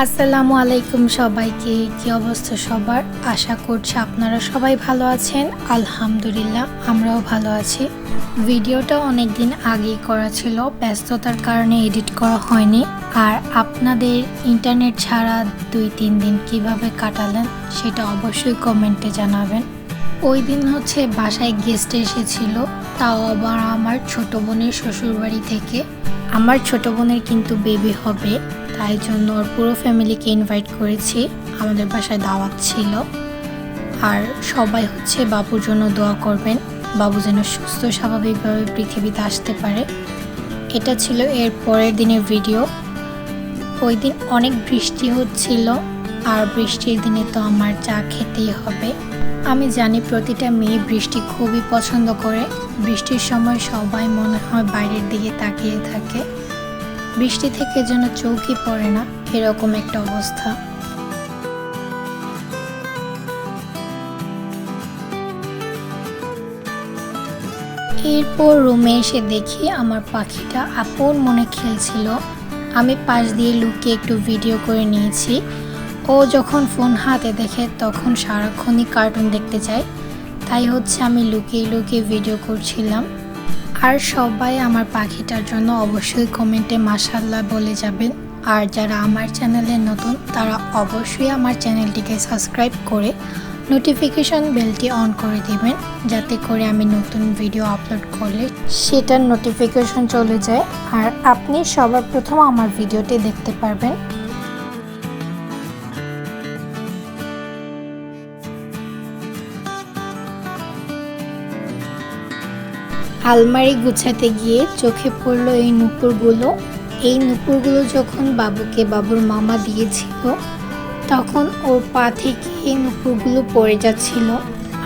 আসসালামু আলাইকুম সবাইকে। কি অবস্থা সবার? আশা করছি আপনারা সবাই ভালো আছেন। আলহামদুলিল্লাহ আমরাও ভালো আছি। ভিডিওটা অনেক দিন আগেই করা ছিল, ব্যস্ততার কারণে এডিট করা হয়নি। আর আপনাদের ইন্টারনেট ছাড়া 2-3 দিন কিভাবে কাটালেন সেটা অবশ্যই কমেন্টে জানাবেন। ওই দিন বাসায় গেস্ট এসেছিল, তাও আবার আমার ছোট বোনের শ্বশুরবাড়ি থেকে। আমার ছোট বোনের কিন্তু বেবি হবে, তাই জন্য ওর পুরো ফ্যামিলিকে ইনভাইট করেছি। আমাদের বাসায় দাওয়াত ছিল। আর সবাই বাবুর জন্য দোয়া করবেন, বাবু যেন সুস্থ স্বাভাবিকভাবে পৃথিবীতে আসতে পারে। এটা ছিল এর পরের দিনের ভিডিও। ওই দিন অনেক বৃষ্টি হচ্ছিল, আর বৃষ্টির দিনে তো আমার চা খেতেই হবে। আমি জানি প্রতিটা মেয়ে বৃষ্টি খুবই পছন্দ করে। বৃষ্টির সময় সবাই মনে হয় বাইরের দিকে তাকিয়ে থাকে, বৃষ্টি থেকে যেন চোখই পড়ে না, এরকম একটা অবস্থা। এরপর রুমে এসে দেখি আমার পাখিটা আপন মনে খেলছিল। আমি পাশ দিয়ে লুকিয়ে একটু ভিডিও করে নিয়েছি। ও যখন ফোন হাতে দেখে তখন সারাক্ষণই কার্টুন দেখতে চায়, তাই আমি লুকিয়ে লুকিয়ে ভিডিও করছিলাম। আর সবাই আমার পাখিটার জন্য অবশ্যই কমেন্টে মাশাআল্লাহ বলে যাবেন। আর যারা আমার চ্যানেলে নতুন তারা অবশ্যই আমার চ্যানেলটিকে সাবস্ক্রাইব করে নোটিফিকেশন বেলটি অন করে দিবেন, যাতে করে আমি নতুন ভিডিও আপলোড করলে সেটার নোটিফিকেশন চলে যায় আর আপনি সবার প্রথম আমার ভিডিওটি দেখতে পারবেন। আলমারি গুছাতে গিয়ে চোখে পড়লো এই নুপুরগুলো। এই নুপুরগুলো যখন বাবুকে বাবুর মামা দিয়েছিল তখন ওর পা থেকে এই নুপুরগুলো পড়ে যাচ্ছিল,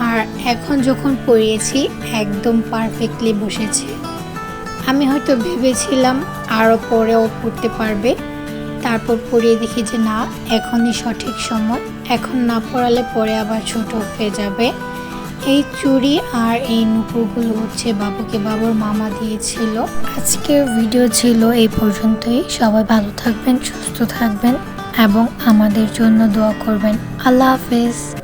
আর এখন যখন পরিয়েছি একদম পারফেক্টলি বসেছে। আমি হয়তো ভেবেছিলাম আরও পরেও পড়তে পারবে, তারপর পরিয়ে দেখি যে না, এখনই সঠিক সময়। এখন না পড়ালে পরে আবার ছোট হয়ে যাবে। এই চুড়ি আর এই নুপুরগুলো বাবুকে বাবুর মামা দিয়েছিল। আজকের ভিডিও ছিল এই পর্যন্তই। সবাই ভালো থাকবেন, সুস্থ থাকবেন এবং আমাদের জন্য দোয়া করবেন। আল্লাহ হাফেজ।